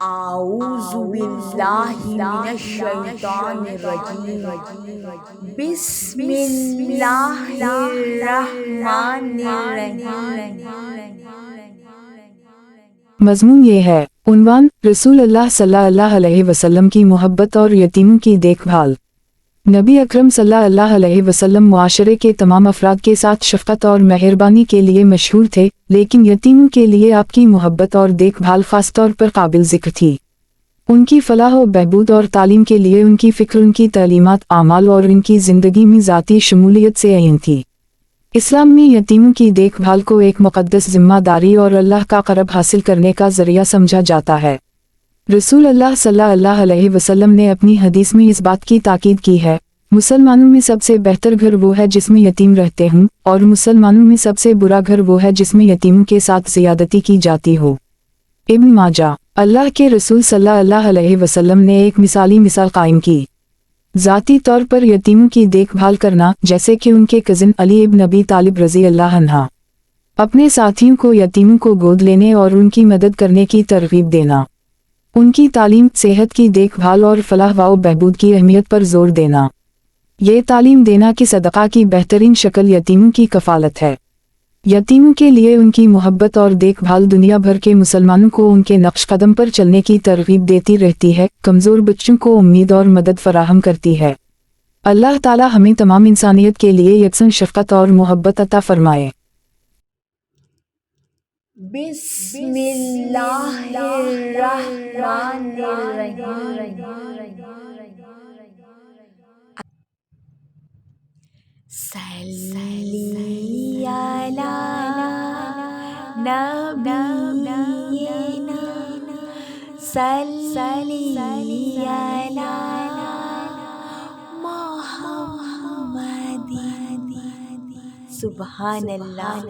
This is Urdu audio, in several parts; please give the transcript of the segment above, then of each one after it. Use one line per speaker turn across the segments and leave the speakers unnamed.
اعوذ باللہ من الشیطان الرجیم، بسم اللہ الرحمن الرحیم۔
مضمون یہ ہے، عنوان رسول اللہ صلی اللہ علیہ وسلم کی محبت اور یتیموں کی دیکھ بھال۔ نبی اکرم صلی اللہ علیہ وسلم معاشرے کے تمام افراد کے ساتھ شفقت اور مہربانی کے لیے مشہور تھے، لیکن یتیموں کے لیے آپ کی محبت اور دیکھ بھال خاص طور پر قابل ذکر تھی۔ ان کی فلاح و بہبود اور تعلیم کے لیے ان کی فکر، ان کی تعلیمات، اعمال اور ان کی زندگی میں ذاتی شمولیت سے عین تھی۔ اسلام میں یتیموں کی دیکھ بھال کو ایک مقدس ذمہ داری اور اللہ کا قرب حاصل کرنے کا ذریعہ سمجھا جاتا ہے۔ رسول اللہ صلی اللہ علیہ وسلم نے اپنی حدیث میں اس بات کی تاکید کی ہے، مسلمانوں میں سب سے بہتر گھر وہ ہے جس میں یتیم رہتے ہوں، اور مسلمانوں میں سب سے برا گھر وہ ہے جس میں یتیموں کے ساتھ زیادتی کی جاتی ہو۔ ابن ماجہ۔ اللہ کے رسول صلی اللہ علیہ وسلم نے ایک مثالی مثال قائم کی۔ ذاتی طور پر یتیموں کی دیکھ بھال کرنا، جیسے کہ ان کے کزن علی ابن ابی طالب رضی اللہ عنہ، اپنے ساتھیوں کو یتیموں کو گود لینے اور ان کی مدد کرنے کی ترغیب دینا، ان کی تعلیم، صحت کی دیکھ بھال اور فلاح و بہبود کی اہمیت پر زور دینا۔ یہ تعلیم دینا کہ صدقہ کی بہترین شکل یتیموں کی کفالت ہے۔ یتیموں کے لیے ان کی محبت اور دیکھ بھال دنیا بھر کے مسلمانوں کو ان کے نقش قدم پر چلنے کی ترغیب دیتی رہتی ہے، کمزور بچوں کو امید اور مدد فراہم کرتی ہے۔ اللہ تعالی ہمیں تمام انسانیت کے لیے یکساں شفقت اور محبت عطا فرمائے۔
بسم اللہ الرحمن الرحیم۔ صلی علی نبینا، صلی علی محمد، سبحان اللہ،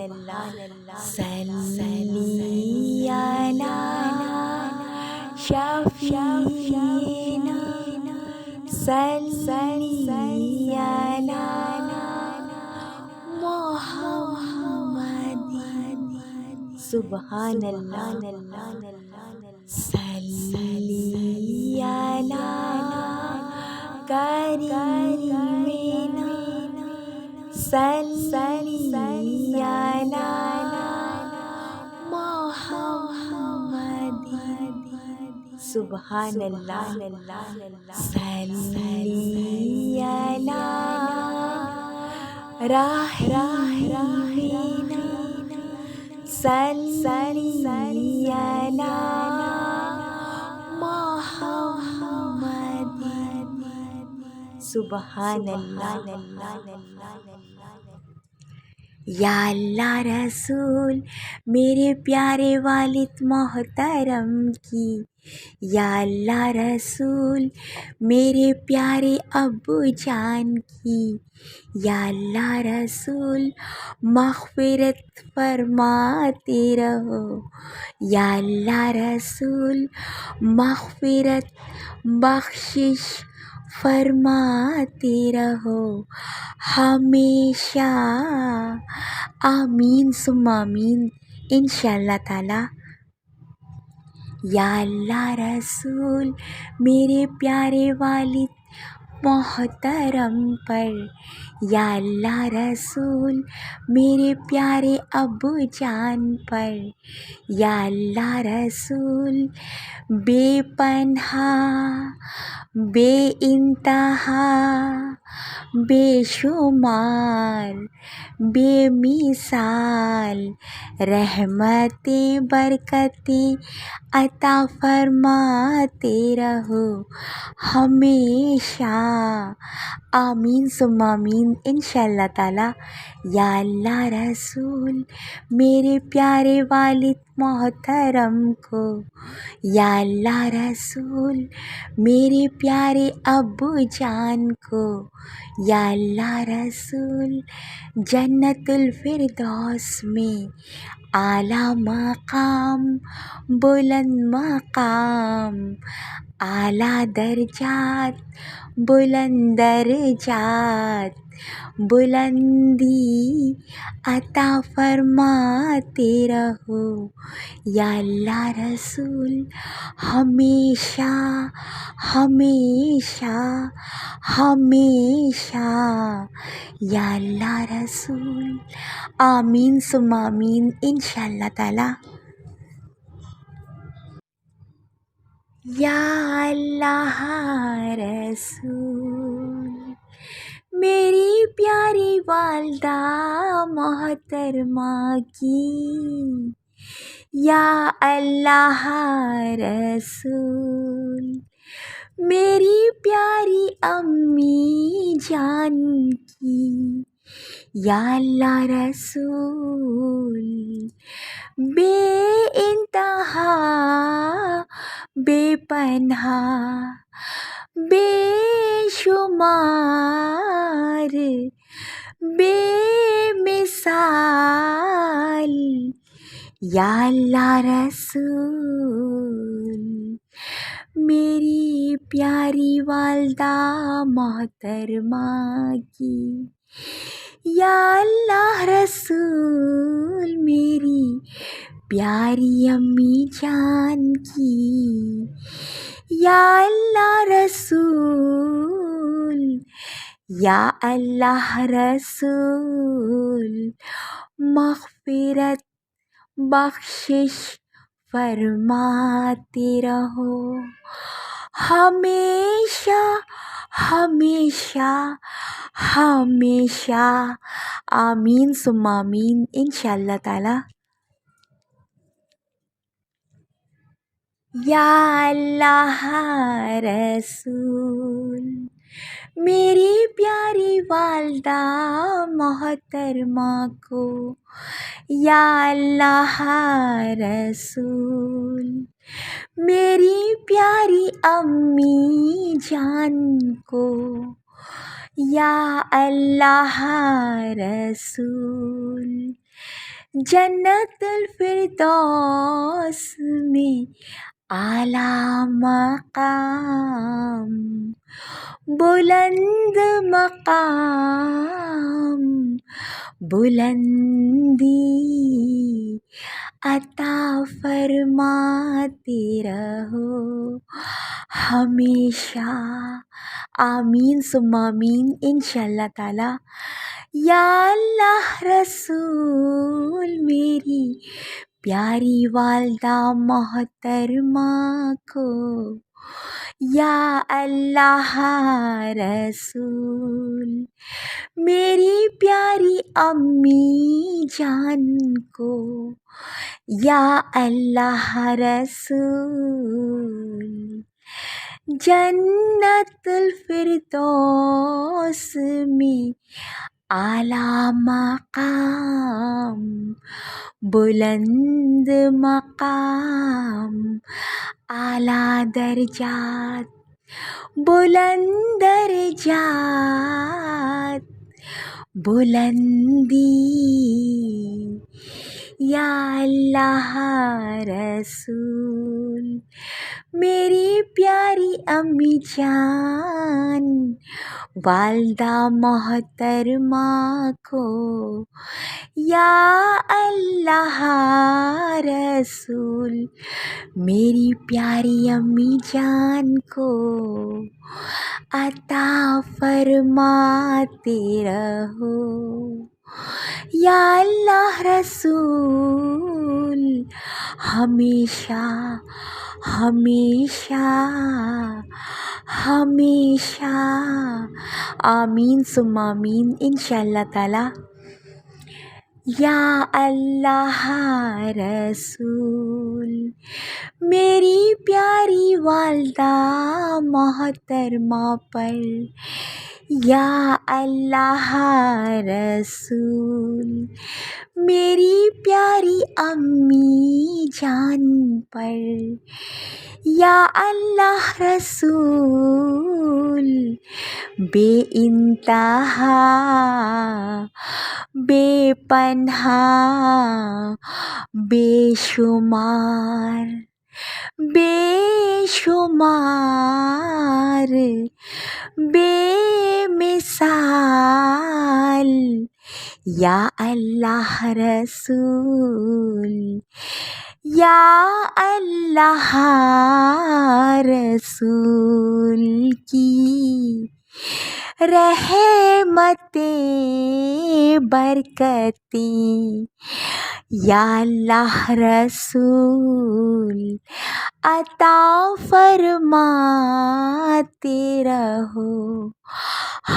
صلی علی شفیعنا، صلی علی محمد، سبحان اللہ، صلی علی کریمنا، صلی علی محمد، سبحان اللہ، صلی علی رحیمنا، صلی علی محمد، سبحان اللہ۔ یا اللہ رسول میرے پیارے والد محترم کی، یا اللہ رسول میرے پیارے ابو جان کی، یا اللہ رسول مغفرت فرماتے رہو، یا اللہ رسول مغفرت بخشش فرماتے رہو ہمیشہ، آمین ثم آمین انشاءاللہ تعالی۔ یا اللہ رسول میرے پیارے والد محترم پر، یا اللہ رسول میرے پیارے ابو جان پر، یا اللہ رسول بے پناہ، بے انتہا، بے شمار، بے مثال رحمتیں برکتیں عطا فرماتے رہو ہمیشہ، آمین ثم آمین انشاءاللہ تعالی۔ یا اللہ رسول میرے پیارے والد محترم کو، یا اللہ رسول میرے پیارے ابو جان کو، یا اللہ رسول جنت الفردوس میں اعلیٰ مقام، بلند مقام اعلیٰ درجات بلند درجات بلندی عطا فرماتے رہو یا اللہ رسول ہمیشہ ہمیشہ ہمیشہ یا اللہ رسول. آمین ثم آمین انشاءاللہ تعالی. یا اللہ رسول میری پیاری والدہ محترمہ کی، یا اللہ رسول میری پیاری امی جان کی، یا اللہ رسول بے انتہا بے پناہ بے شمار بے مثال یا اللہ رسول میری پیاری والدہ محترمہ کی، یا اللہ رسول میری پیاری امی جان کی، یا اللہ رسول یا اللہ رسول مغفرت بخشش فرماتے رہو ہمیشہ ہمیشہ ہمیشہ. آمین ثم آمین انشاءاللہ تعالی. یا اللہ رسول میری پیاری والدہ محترمہ کو، یا اللہ رسول میری پیاری امی جان کو، یا اللہ رسول جنت الفردوس میں اعلیٰ مقام بلند مقام بلندی عطا فرماتے رہو ہمیشہ. آمین ثم آمین انشاءاللہ تعالی. یا اللہ رسول میری پیاری والدہ محترمہ کو، یا اللہ رسول میری پیاری امی جان کو، یا اللہ رسول جنت الفردوس میں اعلیٰ مقام بلند مقام اعلیٰ درجات بلند درجات بلندی یا اللہ رسول میری پیاری امی جان والدہ محترمہ کو، یا اللہ رسول میری پیاری امی جان کو عطا فرماتے رہو یا اللہ رسول ہمیشہ ہمیشہ ہمیشہ. آمین ثم آمین انشاءاللہ تعالی. یا اللہ رسول میری پیاری والدہ محترمہ پر، یا اللہ رسول میری پیاری امی جان پر، یا اللہ رسول بے انتہا بے پناہ بے شمار بے شمار بے مثال یا اللہ رسول یا اللہ رسول کی رحمتیں برکتیں یا اللہ رسول عطا فرماتے رہو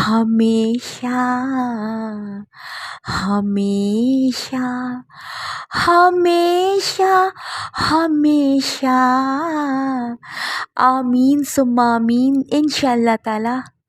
ہمیشہ ہمیشہ ہمیشہ ہمیشہ. آمین ثم آمین انشاء اللہ تعالی.